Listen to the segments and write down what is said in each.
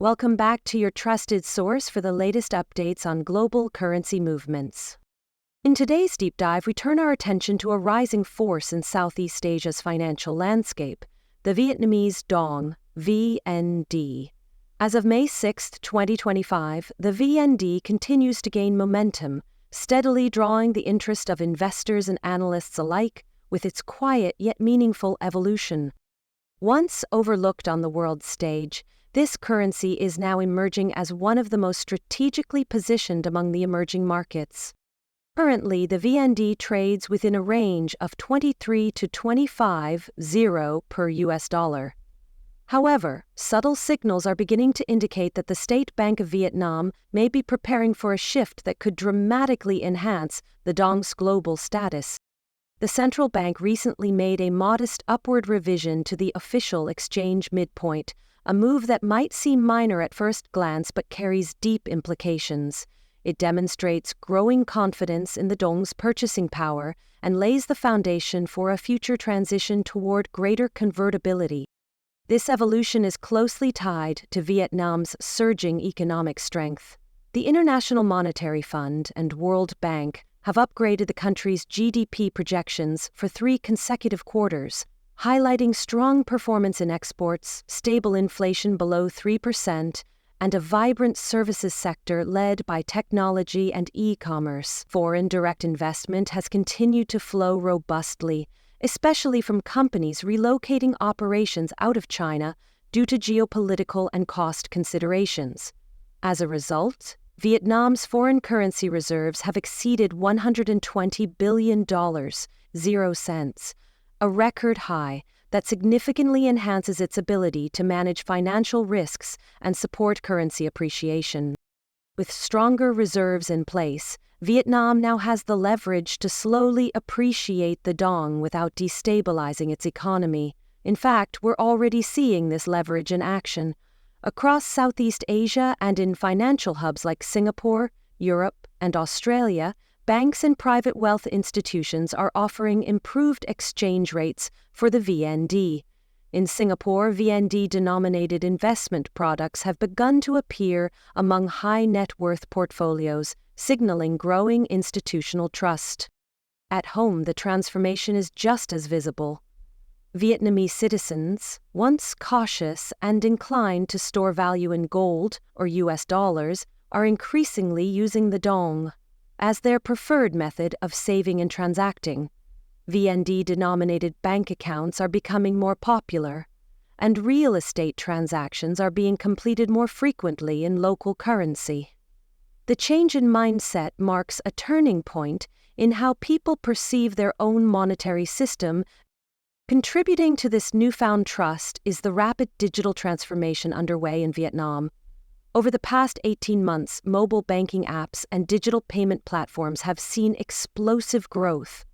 Welcome back to your trusted source for the latest updates on global currency movements. In today's deep dive, we turn our attention to a rising force in Southeast Asia's financial landscape, the Vietnamese dong, VND. As of May 6, 2025, the VND continues to gain momentum, steadily drawing the interest of investors and analysts alike with its quiet yet meaningful evolution. Once overlooked on the world stage, this currency is now emerging as one of the most strategically positioned among the emerging markets. Currently, the VND trades within a range of 23 to 25.0 per US dollar. However, subtle signals are beginning to indicate that the State Bank of Vietnam may be preparing for a shift that could dramatically enhance the dong's global status. The central bank recently made a modest upward revision to the official exchange midpoint, a move that might seem minor at first glance but carries deep implications. It demonstrates growing confidence in the dong's purchasing power and lays the foundation for a future transition toward greater convertibility. This evolution is closely tied to Vietnam's surging economic strength. The International Monetary Fund and World Bank have upgraded the country's GDP projections for 3 consecutive quarters, highlighting strong performance in exports, stable inflation below 3%, and a vibrant services sector led by technology and e-commerce. Foreign direct investment has continued to flow robustly, especially from companies relocating operations out of China due to geopolitical and cost considerations. As a result, Vietnam's foreign currency reserves have exceeded $120 billion, 0 cents, a record high that significantly enhances its ability to manage financial risks and support currency appreciation. With stronger reserves in place, Vietnam now has the leverage to slowly appreciate the dong without destabilizing its economy. In fact, we're already seeing this leverage in action. Across Southeast Asia and in financial hubs like Singapore, Europe, and Australia, banks and private wealth institutions are offering improved exchange rates for the VND. In Singapore, VND-denominated investment products have begun to appear among high-net-worth portfolios, signaling growing institutional trust. At home, the transformation is just as visible. Vietnamese citizens, once cautious and inclined to store value in gold or US dollars, are increasingly using the dong as their preferred method of saving and transacting. VND-denominated bank accounts are becoming more popular, and real estate transactions are being completed more frequently in local currency. The change in mindset marks a turning point in how people perceive their own monetary system. Contributing to this newfound trust is the rapid digital transformation underway in Vietnam. Over the past 18 months, mobile banking apps and digital payment platforms have seen explosive growth.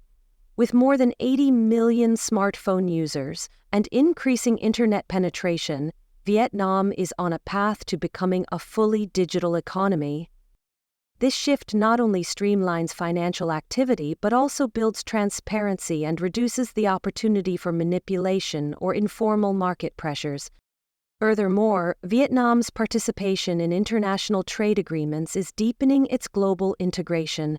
With more than 80 million smartphone users and increasing internet penetration, Vietnam is on a path to becoming a fully digital economy. This shift not only streamlines financial activity but also builds transparency and reduces the opportunity for manipulation or informal market pressures. Furthermore, Vietnam's participation in international trade agreements is deepening its global integration.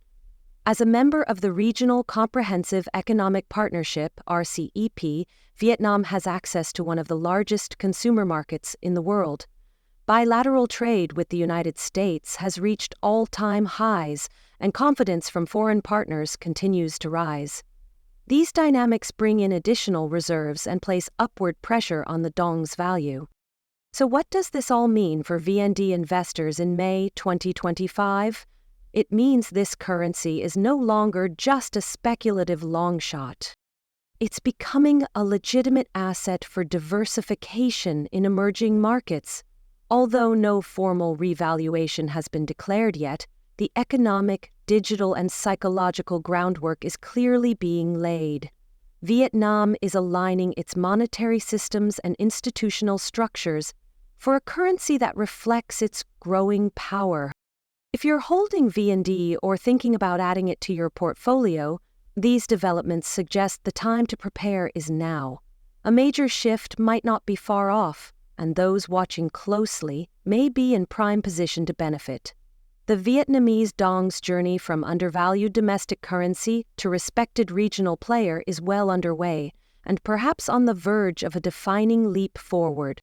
As a member of the Regional Comprehensive Economic Partnership, RCEP, Vietnam has access to one of the largest consumer markets in the world. Bilateral trade with the United States has reached all-time highs, and confidence from foreign partners continues to rise. These dynamics bring in additional reserves and place upward pressure on the dong's value. So what does this all mean for VND investors in May 2025? It means this currency is no longer just a speculative long shot. It's becoming a legitimate asset for diversification in emerging markets. Although no formal revaluation has been declared yet, the economic, digital, and psychological groundwork is clearly being laid. Vietnam is aligning its monetary systems and institutional structures for a currency that reflects its growing power. If you're holding VND or thinking about adding it to your portfolio, these developments suggest the time to prepare is now. A major shift might not be far off, and those watching closely may be in prime position to benefit. The Vietnamese dong's journey from undervalued domestic currency to respected regional player is well underway, and perhaps on the verge of a defining leap forward.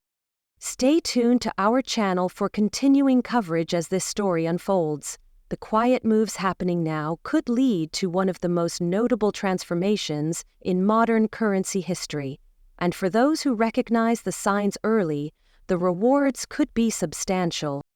Stay tuned to our channel for continuing coverage as this story unfolds. The quiet moves happening now could lead to one of the most notable transformations in modern currency history, and for those who recognize the signs early, the rewards could be substantial.